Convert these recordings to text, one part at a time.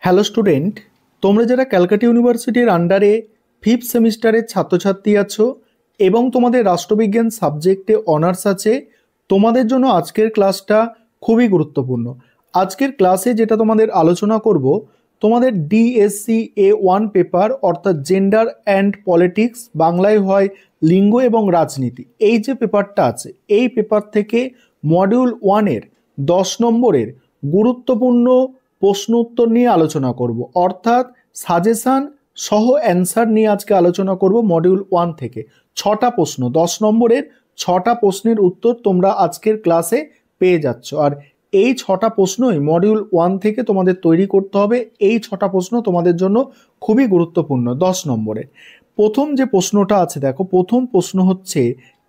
Hello student, তোমরা যারা ক্যালকাটা ইউনিভার্সিটির আন্ডারে ফিফথ সেমিস্টারের ছাত্রছাত্রী আছো এবং তোমাদের রাষ্ট্রবিজ্ঞান সাবজেক্টে অনার্স আছে, তোমাদের জন্য আজকের ক্লাসটা খুবই গুরুত্বপূর্ণ। আজকের ক্লাসে যেটা তোমাদের আলোচনা করব, তোমাদের ডিএসসি A1 পেপার অর্থাৎ জেন্ডার অ্যান্ড পলিটিক্স, বাংলায় হয় লিঙ্গ এবং রাজনীতি, এই যে পেপারটা আছে এই পেপার থেকে মডিউল 1-এর 10 নম্বরের গুরুত্বপূর্ণ প্রশ্ন উত্তর নিয়ে আলোচনা করব, অর্থাৎ সাজেশান সহ অ্যান্সার নিয়ে আজকে আলোচনা করব। মডিউল 1 থেকে 6টা প্রশ্ন, 10 নম্বরের 6টা প্রশ্নের উত্তর তোমরা আজকের ক্লাসে পেয়ে যাচ্ছ। আর এই 6টা প্রশ্নই মডিউল 1 থেকে তোমাদের তৈরি করতে হবে। এই 6টা প্রশ্ন তোমাদের জন্য খুবই গুরুত্বপূর্ণ। 10 নম্বরের প্রথম যে প্রশ্নটা আছে, দেখো প্রথম প্রশ্ন হচ্ছে,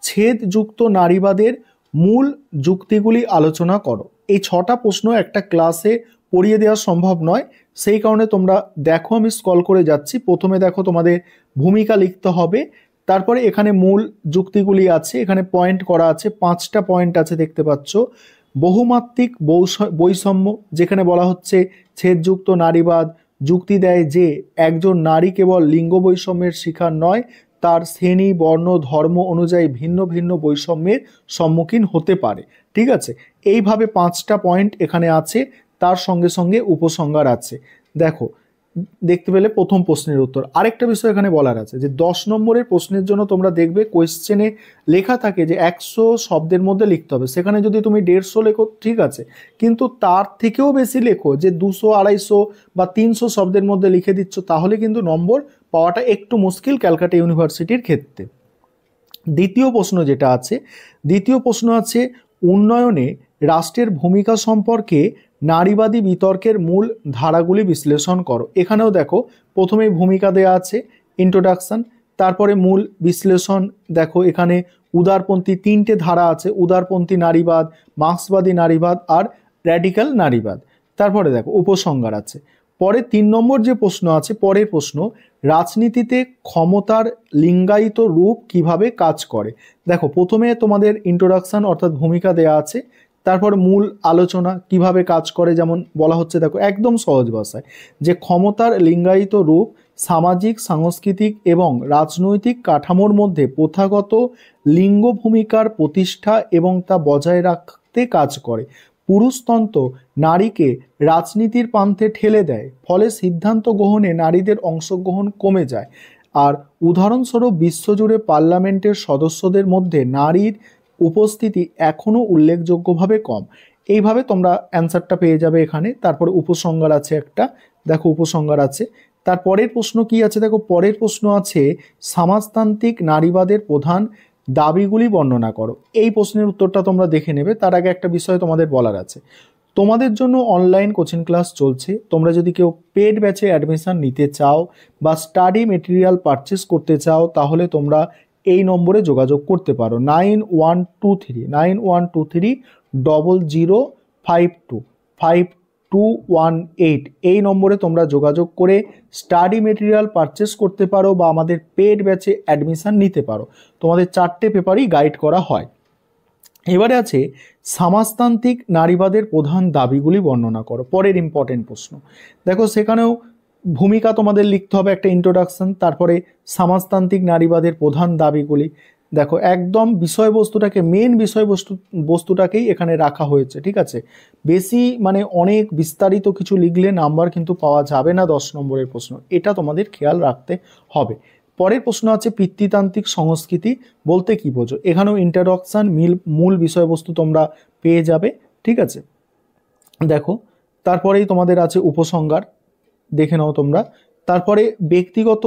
ছেদযুক্ত নারীবাদের মূল যুক্তিগুলি আলোচনা করো। এই 6টা প্রশ্ন একটা ক্লাসে পড়িয়ে দেওয়া সম্ভব নয়, সেই কারণে তোমরা দেখো আমি স্ক্রল করে যাচ্ছি। প্রথমে দেখো তোমাদের ভূমিকা লিখতে হবে, তারপরে এখানে মূল যুক্তিগুলি আছে, এখানে পয়েন্ট করা আছে, 5টা পয়েন্ট আছে দেখতে পাচ্ছ। বহুমাত্রিক বৈষম্য, যেখানে বলা হচ্ছে ছেদযুক্ত নারীবাদ যুক্তি দেয় যে একজন নারী কেবল লিঙ্গ বৈষম্যের শিকার নয়, তার শ্রেণী, বর্ণ, ধর্ম অনুযায়ী ভিন্ন ভিন্ন বৈষম্যের সম্মুখীন হতে পারে। ঠিক আছে, এইভাবে 5টা পয়েন্ট এখানে আছে, তার সঙ্গে সঙ্গে উপসংহার আছে। দেখো, দেখতে পেলে প্রথম প্রশ্নের উত্তর। আরেকটা বিষয় এখানে বলার আছে যে 10 নম্বরের প্রশ্নের জন্য তোমরা দেখবে কোয়েশ্চেনে লেখা থাকে যে 100 শব্দের মধ্যে লিখতে হবে, সেখানে যদি তুমি 150 লেখো ঠিক আছে, কিন্তু তার থেকেও বেশি লেখো, যে 200, 250 বা 300 শব্দের মধ্যে লিখে দিচ্ছ, তাহলে কিন্তু নম্বর পাওয়াটা একটু মুশকিল ক্যালকাটা ইউনিভার্সিটির ক্ষেত্রে। দ্বিতীয় প্রশ্ন যেটা আছে, দ্বিতীয় প্রশ্ন আছে, উন্নয়নে রাষ্ট্রের ভূমিকা সম্পর্কে নারীবাদী বিতর্কের মূল ধারাগুলি বিশ্লেষণ করো। এখানেও দেখো প্রথমেই ভূমিকা দেয়া আছে, ইন্ট্রোডাকশন, তারপরে মূল বিশ্লেষণ। দেখো এখানে উদারপন্থী 3টে ধারা আছে, উদারপন্থী নারীবাদ, মার্ক্সবাদী নারীবাদ আর র্যাডিক্যাল নারীবাদ। তারপরে দেখো উপসংহার আছে। পরে 3 নম্বর যে প্রশ্ন আছে, পরের প্রশ্ন, রাজনীতিতে ক্ষমতার লিঙ্গায়িত রূপ কিভাবে কাজ করে। দেখো প্রথমে তোমাদের ইন্ট্রোডাকশন অর্থাৎ ভূমিকা দেয়া আছে, তারপর মূল আলোচনা কিভাবে কাজ করে, যেমন বলা হচ্ছে দেখো একদম সহজ ভাষায় যে ক্ষমতার লিঙ্গায়িত রূপ সামাজিক, সাংস্কৃতিক এবং রাজনৈতিক কাঠামোর মধ্যে প্রথাগত লিঙ্গ ভূমিকার প্রতিষ্ঠা এবং তা বজায় রাখতে কাজ করে। পুরুষতন্ত্র নারীকে রাজনীতির প্রান্তে ঠেলে দেয়, ফলে সিদ্ধান্ত গ্রহণে নারীদের অংশগ্রহণ কমে যায়। আর উদাহরণস্বরূপ বিশ্বজুড়ে পার্লামেন্টের সদস্যদের মধ্যে নারীর উপস্থিতি এখনও উল্লেখযোগ্যভাবে কম। এইভাবে তোমরা অ্যান্সারটা পেয়ে যাবে এখানে। তারপরে উপসংহার আছে একটা, দেখো উপসংহার আছে। তারপরের প্রশ্ন কি আছে, দেখো পরের প্রশ্ন আছে, সমাজতান্ত্রিক নারীবাদের প্রধান দাবিগুলি বর্ণনা করো। এই প্রশ্নের উত্তরটা তোমরা দেখে নেবে, তার আগে একটা বিষয় তোমাদের বলার আছে। তোমাদের জন্য অনলাইন কোচিং ক্লাস চলছে, তোমরা যদি কেউ পেড ব্যাচে অ্যাডমিশন নিতে চাও বা স্টাডি মেটেরিয়াল পারচেস করতে চাও, তাহলে তোমরা এই নম্বরে যোগাযোগ করতে পারো, 912300525218। এই নম্বরে তোমরা যোগাযোগ করে স্টাডি মেটেরিয়াল পারচেস করতে পারো বা আমাদের পেড ব্যাচে অ্যাডমিশন নিতে পারো। তোমাদের 4টে পেপারই গাইড করা হয়। এবারে আছে, সমাজতান্ত্রিক নারীবাদের প্রধান দাবিগুলি বর্ণনা করো। পরের ইম্পর্টেন্ট প্রশ্ন, দেখো সেখানেও ভূমিকা তোমাদের লিখতে হবে, একটা ইন্ট্রোডাকশন, তারপরে সমাজতান্ত্রিক নারীবাদের প্রধান দাবিগুলি। দেখো একদম বিষয়বস্তুটাকে, মেন বিষয়বস্তুটাকেই এখানে রাখা হয়েছে। ঠিক আছে, বেশি মানে অনেক বিস্তারিত কিছু লিখলে নাম্বার কিন্তু পাওয়া যাবে না 10 নম্বরের প্রশ্ন, এটা তোমাদের খেয়াল রাখতে হবে। পরের প্রশ্ন আছে, পিতৃতান্ত্রিক সংস্কৃতি বলতে কি বোঝো। এখানেও ইন্ট্রোডাকশন, মূল বিষয়বস্তু তোমরা পেয়ে যাবে। ঠিক আছে, দেখো তারপরেই তোমাদের আছে উপসংহার, দেখে নাও তোমরা। তারপরে ব্যক্তিগত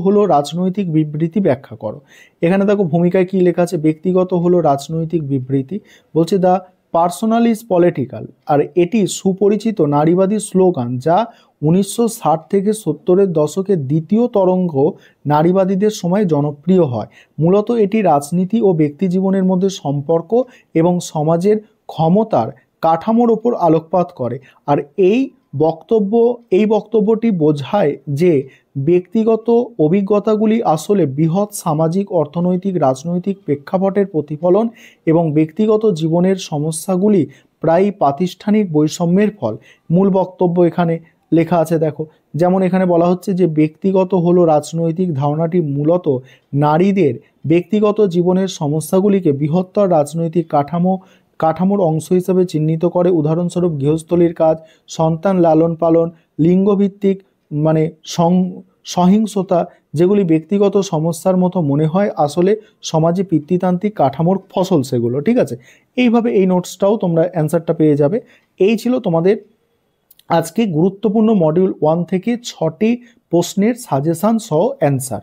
হলো রাজনৈতিক বিবৃতি ব্যাখ্যা করো। এখানে দেখো ভূমিকায় কি লেখা আছে, ব্যক্তিগত হলো রাজনৈতিক বিবৃতি, বলছে দ্য পার্সোনাল ইজ পলিটিক্যাল। আর এটি সুপরিচিত নারীবাদী স্লোগান যা 1960 থেকে 70-এর দশকের দ্বিতীয় তরঙ্গ নারীবাদীদের সময় জনপ্রিয় হয়। মূলত এটি রাজনীতি ও ব্যক্তি জীবনের মধ্যে সম্পর্ক এবং সমাজের ক্ষমতার কাঠামোর ওপর আলোকপাত করে। আর এই বক্তব্যটি বোঝায় যে ব্যক্তিগত অভিজ্ঞতাগুলি আসলে বৃহৎ সামাজিক, অর্থনৈতিক, রাজনৈতিক প্রেক্ষাপটের প্রতিফলন এবং ব্যক্তিগত জীবনের সমস্যাগুলি প্রায় প্রাতিষ্ঠানিক বৈষম্যের ফল। মূল বক্তব্য এখানে লেখা আছে দেখো, যেমন এখানে বলা হচ্ছে যে ব্যক্তিগত হলো রাজনৈতিক ধারণাটি মূলত নারীদের ব্যক্তিগত জীবনের সমস্যাগুলিকে বৃহত্তর রাজনৈতিক কাঠামোর অংশ হিসেবে চিহ্নিত করে। উদাহরণস্বরূপ গৃহস্থলীর কাজ, সন্তান লালন পালন, লিঙ্গভিত্তিক মানে সহিংসতা, যেগুলি ব্যক্তিগত সমস্যার মতো মনে হয়, আসলে সমাজে পিতৃতান্ত্রিক কাঠামোর ফসল সেগুলো। ঠিক আছে, এইভাবে এই নোটসটাও তোমরা অ্যান্সারটা পেয়ে যাবে। এই ছিল তোমাদের আজকে গুরুত্বপূর্ণ মডিউল 1 থেকে 6টি প্রশ্নের সাজেশান সহ অ্যান্সার।